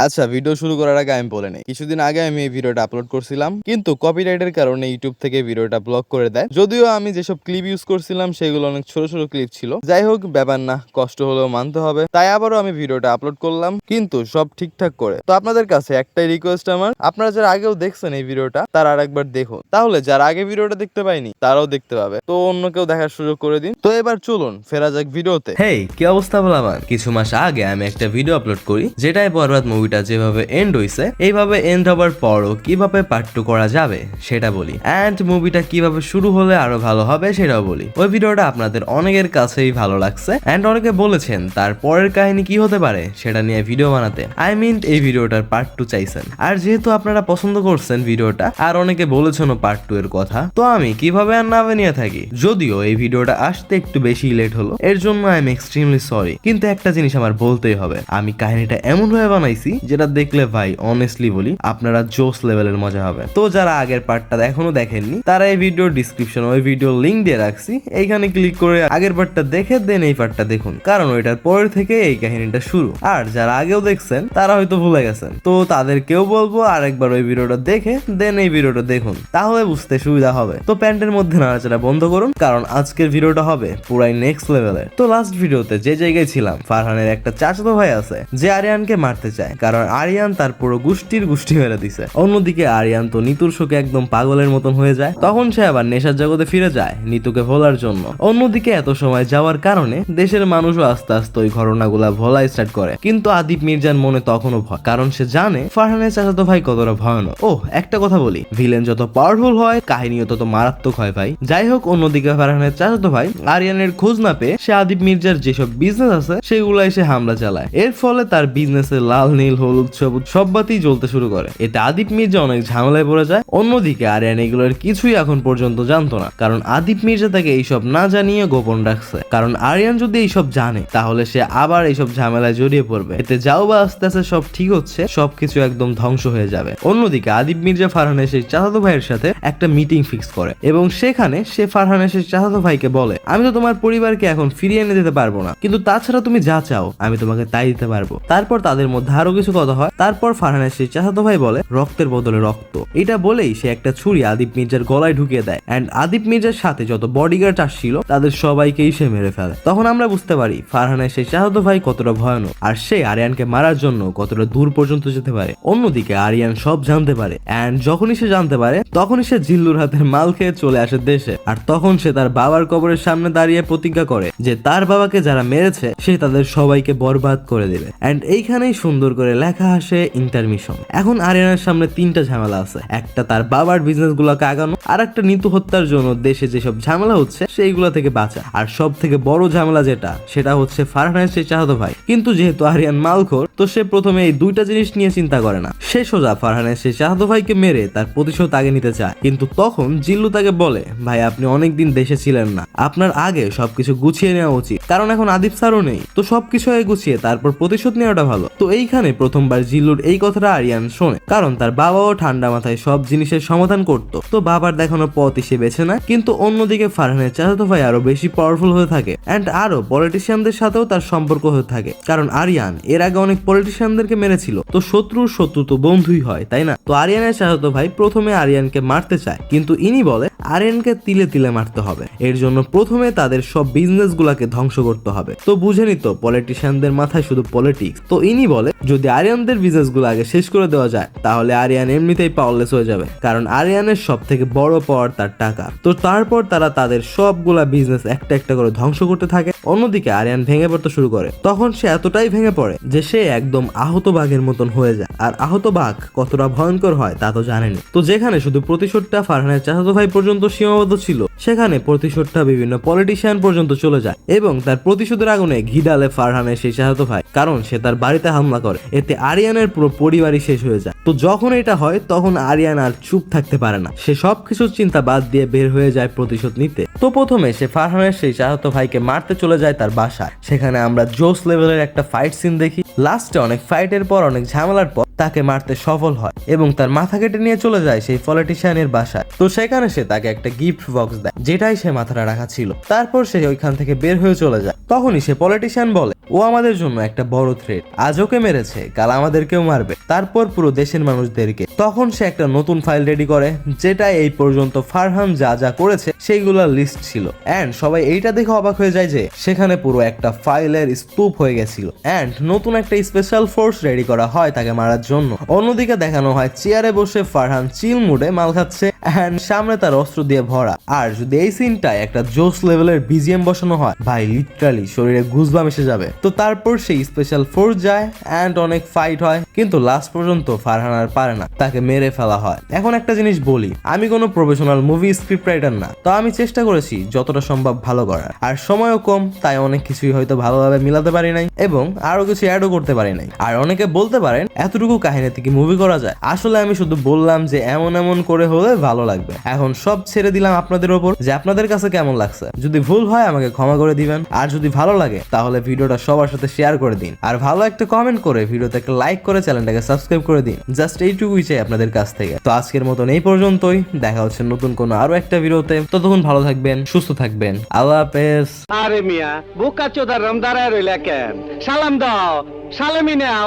আচ্ছা, ভিডিও শুরু করার আগে আমি বলে নেই, কিছুদিন আগে আমি এই ভিডিওটা আপলোড করছিলাম, কিন্তু কপিরাইটের কারণে ইউটিউব থেকে ভিডিওটা ব্লক করে দেয়। যদিও আমি যেসব ক্লিপ ইউজ করছিলাম সেগুলো অনেক ছোট ছোট ক্লিপ ছিল। যাই হোক, ব্যাপার না, কষ্ট হলেও মানতে হবে। তাই আবারও আমি ভিডিওটা আপলোড করলাম, কিন্তু সব ঠিকঠাক করে। তো আপনাদের কাছে একটাই রিকোয়েস্ট আমার, আপনারা যারা আগেও দেখছেন এই ভিডিওটা তারা আরেকবার দেখুন, তাহলে যারা আগে ভিডিওটা দেখতে পায়নি তারাও দেখতে পাবে। তো অন্য কেউ দেখার সুযোগ করে দিন। তো এবার চলুন ফেরা যাক ভিডিওতে। হেই, কি অবস্থা বল আমার? কিছু মাস আগে আমি একটা ভিডিও আপলোড করি যেটাই বরবাদ মুভিটা যেভাবে এন্ড হইছে এইভাবে এন্ড হবার পরও কিভাবে পার্ট 2 করা যাবে সেটা বলি, এন্ড মুভিটা কিভাবে শুরু হলে আরো ভালো হবে সেটাও বলি। ওই ভিডিওটা আপনাদের অনেকের কাছেই ভালো লাগছে এন্ড অনেকে বলেছেন তার পরের কাহিনী কি হতে পারে সেটা নিয়ে ভিডিও বানাতে। আই মিন এই ভিডিওটার পার্ট 2 চাইছেন, আর যেহেতু আপনারা পছন্দ করছেন ভিডিওটা আর অনেকে বলেছেন পার্ট 2 এর কথা, তো আমি কিভাবে আর না বানিয়ে থাকি। যদিও এই ভিডিওটা আসতে একটু বেশি লেট হলো, এর জন্য আই এম এক্সট্রিমলি সরি, কিন্তু একটা জিনিস আমার বলতেই হবে, আমি কাহিনীটা এমন ভাবে বানাইছি যেটা দেখলে ভাই অনেস্টলি বলি আপনারা জোস লেভেলের মজা হবে। তো যারা আগের পার্টটা এখনো দেখেননি তারা এই ভিডিওর ডিসক্রিপশন ওই ভিডিও লিংক দিয়ে রাখছি, এইখানে ক্লিক করে আগের পার্টটা দেখে দেন এই পার্টটা দেখুন, কারণ ওইটার পরের থেকে এই কাহিনীটা শুরু। আর যারা আগেও দেখছেন তারা হয়তো ভুলে গেছেন, তো তাদেরকেও বলবো আরেকবার ওই ভিডিওটা দেখে দেন এই ভিডিওটা দেখুন, তাহলে বুঝতে সুবিধা হবে। তো প্যান্টের মধ্যে নাড়াচাড়া বন্ধ করুন, কারণ আজকের ভিডিওটা হবে পুরাই নেক্সট লেভেলের। তো লাস্ট ভিডিওতে যে জায়গায় ছিলাম, ফারহানের একটা চাচাতো ভাই আছে যে আরিয়ানকে মারতে চায়, কারণ আরিয়ান তার পুরো গোষ্ঠী মেরে দিছে। অন্যদিকে আরিয়ান তো নিতুর শোকে একদম পাগলের মতন হয়ে যায়, তখন সে আবার নেশার জগতে ফিরে যায় নিতুকে ভোলার জন্য। অন্যদিকে এত সময় যাওয়ার কারণে দেশের মানুষও আস্তে আস্তে ওই ঘটনাগুলা ভোলা স্টার্ট করে, কিন্তু আদিপ মির্জার মনে তখনও ভয়, কারণ সে জানে ফারহানের চাচাতো ভাই কতটা ভয়ানক। ও একটা কথা বলি, ভিলেন যত পাওয়ারফুল হয় কাহিনীও তত মারাত্মক হয় ভাই। যাই হোক, অন্যদিকে ফারহানের চাচাতো ভাই আরিয়ানের খোঁজ না পেয়ে সে আদিপ মির্জার যেসব বিজনেস আছে সেগুলো এসে হামলা চালায়। এর ফলে তার বিজনেসে লাল নীল হলুদ সবুজ সব বাতি জ্বলতে শুরু করে, এতে আদিপ মির্জা অনেক ঝামেলায় পড়ে যায়। অন্যদিকে আরিয়ান এগুলোর কিছুই এখন পর্যন্ত জানতো না, কারণ আদিপ মির্জা তাকে এইসব না জানিয়ে গোপন রাখছে, কারণ আরিয়ান যদি এইসব জানে তাহলে সে আবার এইসব ঝামেলায় জড়িয়ে পড়বে, এতে যাও বা আস্তে আস্তে সব ঠিক হচ্ছে সবকিছু একদম ধ্বংস হয়ে যাবে। অন্যদিকে আদিপ মির্জা ফারহানের সেই চাচাতো ভাইয়ের সাথে একটা মিটিং ফিক্স করে এবং সেখানে সে ফারহানের সেই চাচাতো ভাইকে বলে, আমি তো তোমার পরিবারকে এখন ফিরিয়ে এনে দিতে পারবো না, কিন্তু তাছাড়া তুমি যা চাও আমি তোমাকে তাই দিতে পারবো। তারপর তাদের মধ্যে আরো কিছু কথা হয়। তারপর ফারহানের সেই চাচাতো ভাই বলে রক্তের বদলে রক্ত, এটা বলেই সে একটা ছুরি আদিপ মির্জার গলায় ঢুকিয়ে দেয়, এন্ড আদিপ মির্জার সাথে যত বডিগার্ড আসছিল তাদের সবাইকেই সে মেরে ফেলে। তখন আমরা বুঝতে পারি ফারহানের সেই চাচাতো ভাই কতটা ভয়ানক, আর সে আরিয়ানকে মারার জন্য কতটা দূর পর্যন্ত যেতে পারে। অন্যদিকে আরিয়ান সব জানতে পারে, এন্ড যখনই সে জানতে পারে তখনই সে জিল্লুর হাতের মাল খেয়ে চলে আসে দেশে। আর তখন সে তার বাবার কবরের সামনে দাঁড়িয়ে প্রতিজ্ঞা করে যে তার বাবাকে যারা মেরেছে সে তাদের সবাইকে বরবাদ করে দেবে। এন্ড এইখানেই সুন্দর করে লেখা আসে ইন্টারমিশন। এখন আরিয়ানের সামনে তিনটা ঝামেলা আছে, একটা তার বাবার বিজনেস গুলোকে আগানো, আর একটা নিতু হত্যার জন্য দেশে যেসব ঝামেলা হচ্ছে সেইগুলা থেকে বাঁচা, আর সব থেকে বড় ঝামেলা যেটা সেটা হচ্ছে ফারহানের সেই চাচাতো ভাই। কিন্তু যেহেতু আরিয়ান মালখোর, তো সে প্রথমে এই দুইটা জিনিস নিয়ে চিন্তা করে না, সে সোজা ফারহানের সেই চাচাতো ভাইকে মেরে তার প্রতিশোধ আগে নিতে চায়। কিন্তু তখন জিল্লু তাকে বলে, ভাই আপনি অনেকদিন দেশে ছিলেন না, আপনার আগে সবকিছু গুছিয়ে নেওয়া উচিত, কারণ এখন আদিপ স্যারও নেই, তো সবকিছু আগে গুছিয়ে তারপর প্রতিশোধ নেওয়াটা ভালো। তো এইখানে প্রথমবার জিল্লুর এই কথাটা আরিয়ান শোনে, কারণ তার বাবাও ঠান্ডা মাথায় সব জিনিসের সমাধান করত, তো বাবার দেখানো পথই সে বেছে নেয়। কিন্তু অন্যদিকে ফারহানের চাচাতো ভাই আরো বেশি পাওয়ারফুল হয়ে থাকে, এন্ড আরো পলিটিশিয়ানদের সাথেও তার সম্পর্ক হয়ে থাকে, কারণ আরিয়ান এর আগে অনেক পলিটিশিয়ানদেরকে মেরেছিল, তো শত্রুর শত্রু তো বন্ধুই হয় তাই না। তো আরিয়ানের চাচাতো ভাই প্রথমে আরিয়ানকে মারতে চায়, কিন্তু ইনি বলে আরিয়ানকে তিলে তিলে মারতে হবে, এর জন্য প্রথমে তাদের সব বিজনেস গুলাকে ধ্বংস করতে হবে। তো বুঝেনি তো পলিটিশিয়ানদের মাথায় শুধু পলিটিক্স, তো ইনি বলে যদি আরিয়ানদের বিজনেস গুলো আগে শেষ করে দেওয়া যায় তাহলে আরিয়ান এমনিতেই পাওয়ারলেস হয়ে যাবে, কারণ আরিয়ানের সব থেকে বড় পাওয়ার তার টাকা। তো তারপর তারা তাদের সবগুলা বিজনেস একটা একটা করে ধ্বংস করতে থাকে। অন্যদিকে আরিয়ান ভেঙে পড়তে শুরু করে, তখন সে এতটাই ভেঙে পড়ে যে সে একদম আহত বাঘের মতন হয়ে যায়, আর আহত বাঘ কতটা ভয়ঙ্কর হয় তা তো জানেনি। তো যেখানে শুধু প্রতিশোধটা ফারহানের চাচাতো ভাই পর্যন্ত সীমাবদ্ধ ছিল, সেখানে প্রতিশোধটা বিভিন্ন পলিটিশিয়ান পর্যন্ত চলে যায় এবং তার প্রতিশোধের আগুনে ঘি ডালে ফারহানের সেই চাচাতো ভাই, কারণ সে তার বাড়িতে হামলা করে, এতে আরিয়ানের পুরো পরিবারই শেষ হয়ে যায়। তো যখন এটা হয় তখন আরিয়ান আর চুপ থাকতে পারে না, সে সবকিছুর চিন্তা বাদ দিয়ে বের হয়ে যায় প্রতিশোধ নিতে। তো প্রথমে সে ফারহানের সেই চাচাতো ভাইকে মারতে চলে যায় তার বাসায়, সেখানে আমরা জোস লেভেলের একটা ফাইট সিন দেখি। লাস্টে অনেক ফাইটের পর অনেক ঝামেলার পর তাকে মারতে সফল হয় এবং তার মাথা কেটে নিয়ে চলে যায় সেই পলিটিশিয়ানের বাসায়। তো সেখানে সে তাকে একটা গিফট বক্স দেয়, যেটাই সে মাথাটা রাখা ছিল। তারপর সে ওইখান থেকে বের হয়ে চলে যায়। তখনই সে পলিটিশিয়ান বলে, ও আমাদের জন্য একটা বড় থ্রেট, আজ ওকে মেরেছে, কাল আমাদেরকেও মারবে, তারপর পুরো দেশের মানুষদেরকে। তখন সে একটা নতুন ফাইল রেডি করে, যেটা এই পর্যন্ত ফারহান যা যা করেছে সেইগুলোর লিস্ট ছিল। এন্ড সবাই এইটা দেখে অবাক হয়ে যায় যে সেখানে পুরো একটা ফাইলের স্তূপ হয়ে গেছিল। এন্ড নতুন একটা স্পেশাল ফোর্স রেডি করা হয় তাকে মারার জন্য। অন্যদিকে দেখানো হয় চেয়ারে বসে ফারহান চিল মুডে মাল খাচ্ছে এন্ড সামনে তার অস্ত্র দিয়ে ভরা। আর যদি এই সিনটায় একটা জোস লেভেলের বিজিএম বসানো হয়, ভাই লিটারালি শরীরে গুজবাম এসে যাবে। তো তারপর সেই স্পেশাল ফোর্স যায় এন্ড অনেক ফাইট হয়, কিন্তু লাস্ট পর্যন্ত ফারহান আর পারে না, তাকে মেরে ফেলা হয়। এখন একটা জিনিস বলি, আমি কোনো প্রফেশনাল মুভি স্ক্রিপ্ট রাইটার না, তো আমি চেষ্টা করেছি যতটা সম্ভব ভালো করার। আর সময়ও কম, তাই অনেক কিছুই হয়তো ভালোভাবে মিলাতে পারি নাই এবং আরো কিছু অ্যাডও করতে পারি নাই। আর অনেকে বলতে পারেন এতটুকু কাহিনীতে কি মুভি করা যায়? আসলে আমি শুধু বললাম যে এমন এমন করে হলে ভালো লাগবে। এখন সব ছেড়ে দিলাম আপনাদের ওপর, যে আপনাদের কাছে কেমন লাগছে। যদি ভুল হয় আমাকে ক্ষমা করে দিবেন, আর যদি ভালো লাগে তাহলে ভিডিওটা সবার সাথে শেয়ার করে দিন, আর ভালো একটা কমেন্ট করে ভিডিওতে একটা লাইক করে চ্যানেলটাকে সাবস্ক্রাইব করে দিন। জাস্ট এইটুকুই চাই আপনাদের কাছ থেকে। তো আজকের মতন এই পর্যন্তই, দেখা হচ্ছে নতুন কোনো আরো একটা ভিডিওতে। ততক্ষণ ভালো থাকবেন, সুস্থ থাকবেন, আল্লাহ হাফেজ। আরে মিয়া বোকা চোদার রমদারায় রইলা কেন? সালাম দাও, সালামি নাও।